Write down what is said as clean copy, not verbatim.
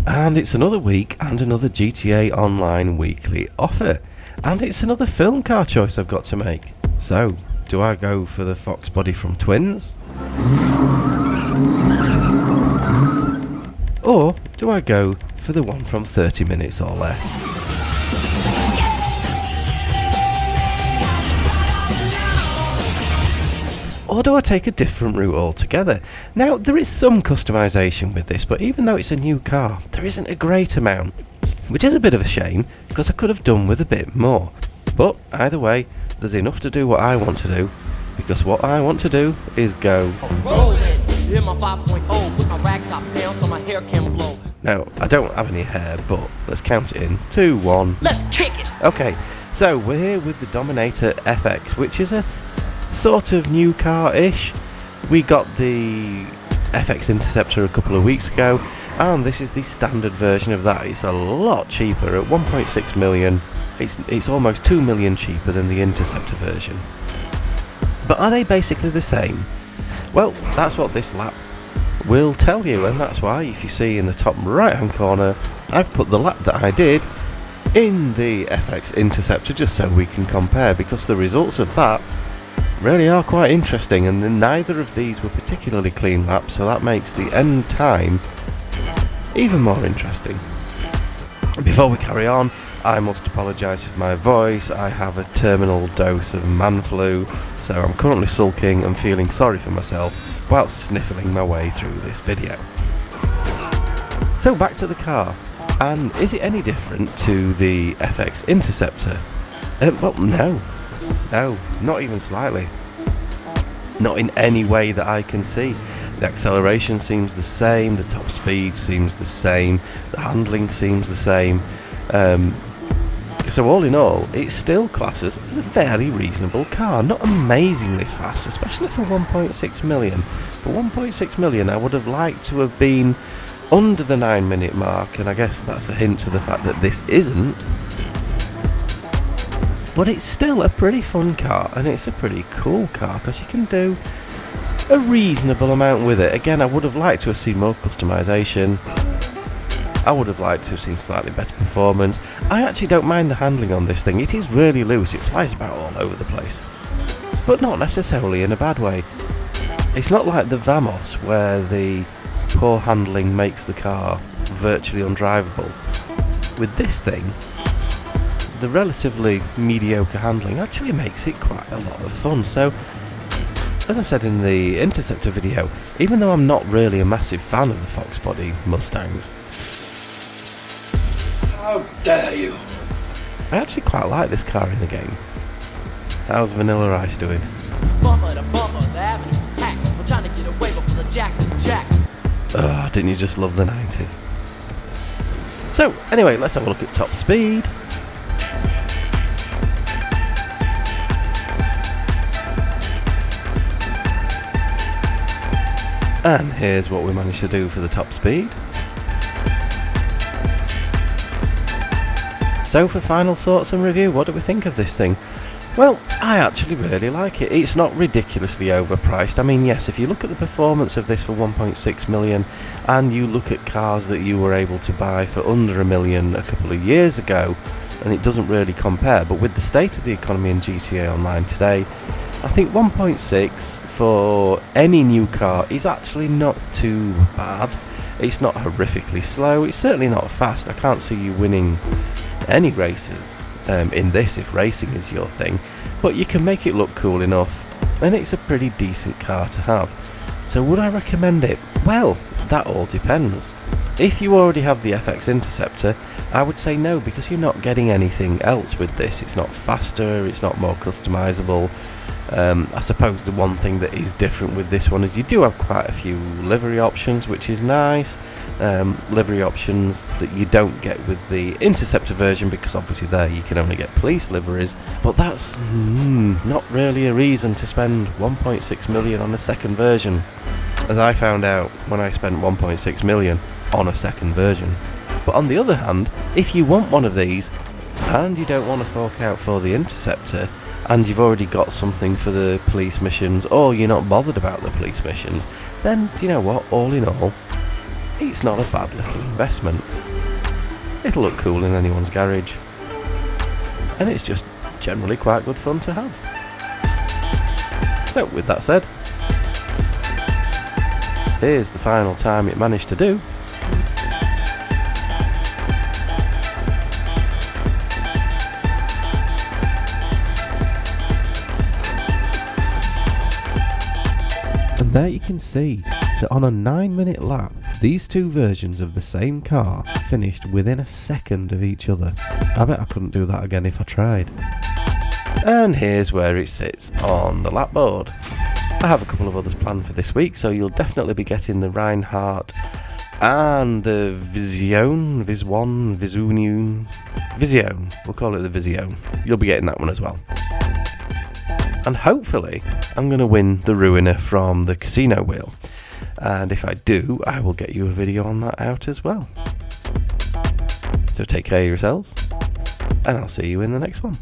And it's another week and another GTA Online weekly offer. And it's another film car choice I've got to make. So, do I go for the Fox Body from Twins? Or do I go for the one from 30 Minutes or Less? Or do I take a different route altogether? Now, there is some customisation with this, but even though it's a new car, there isn't a great amount, which is a bit of a shame, because I could have done with a bit more. But either way, there's enough to do what I want to do, because what I want to do is go Now, I don't have any hair, but let's count it in. 2, 1. Let's kick it! Okay, so we're here with the Dominator FX, which is a sort of new car-ish. We got the FX Interceptor a couple of weeks ago, and this is the standard version of that. It's a lot cheaper at 1.6 million. It's almost 2 million cheaper than the Interceptor version. But are they basically the same? Well, that's what this lap will tell you, and that's why, if you see in the top right hand corner, I've put the lap that I did in the FX Interceptor just so we can compare, because the results of that really are quite interesting, and neither of these were particularly clean laps, so that makes the end time even more interesting. Before we carry on, I must apologise for my voice. I have a terminal dose of man flu, so I'm currently sulking and feeling sorry for myself whilst sniffling my way through this video. So back to the car, and is it any different to the FX Interceptor? Well, no, not even slightly. Not in any way that I can see. The acceleration seems the same, the top speed seems the same, the handling seems the same. So all in all, it still classes as a fairly reasonable car. Not amazingly fast, especially for 1.6 million. For 1.6 million, I would have liked to have been under the 9-minute mark, and I guess that's a hint to the fact that this isn't. But it's still a pretty fun car, and it's a pretty cool car, because you can do a reasonable amount with it. Again, I would have liked to have seen more customisation. I would have liked to have seen slightly better performance. I actually don't mind the handling on this thing. It is really loose, it flies about all over the place. But not necessarily in a bad way. It's not like the Vamos, where the poor handling makes the car virtually undrivable. With this thing, the relatively mediocre handling actually makes it quite a lot of fun. So, as I said in the Interceptor video, even though I'm not really a massive fan of the Fox Body Mustangs, how dare you! I actually quite like this car in the game. How's Vanilla Ice doing? Bumper to bumper, the avenue's packed. We're trying to get away before the jack is jacked. Oh, didn't you just love the 90s? So, anyway, let's have a look at top speed. And here's what we managed to do for the top speed. So for final thoughts and review, what do we think of this thing? Well, I actually really like it. It's not ridiculously overpriced. I mean, yes, if you look at the performance of this for 1.6 million and you look at cars that you were able to buy for under $1 million a couple of years ago, and it doesn't really compare, but with the state of the economy in GTA Online today, I think 1.6 for any new car is actually not too bad. It's not horrifically slow, it's certainly not fast. I can't see you winning any races in this if racing is your thing, but you can make it look cool enough, and it's a pretty decent car to have. So would I recommend it? Well, that all depends. If you already have the FX Interceptor, I would say no, because you're not getting anything else with this. It's not faster, it's not more customizable. I suppose the one thing that is different with this one is you do have quite a few livery options, which is nice. Livery options that you don't get with the Interceptor version, because obviously there you can only get police liveries, but that's not really a reason to spend 1.6 million on a second version, as I found out when I spent 1.6 million on a second version. But on the other hand, if you want one of these and you don't want to fork out for the Interceptor, and you've already got something for the police missions, or you're not bothered about the police missions, then, do you know what, all in all, it's not a bad little investment. It'll look cool in anyone's garage, and it's just generally quite good fun to have. So with that said, here's the final time it managed to do. And there you can see that on a 9-minute lap, these two versions of the same car finished within a second of each other. I bet I couldn't do that again if I tried. And here's where it sits on the lap board. I have a couple of others planned for this week, so you'll definitely be getting the Reinhardt and the Vision, we'll call it the Vision. You'll be getting that one as well. And hopefully I'm going to win the Ruiner from the casino wheel. And if I do, I will get you a video on that out as well. So take care of yourselves, and I'll see you in the next one.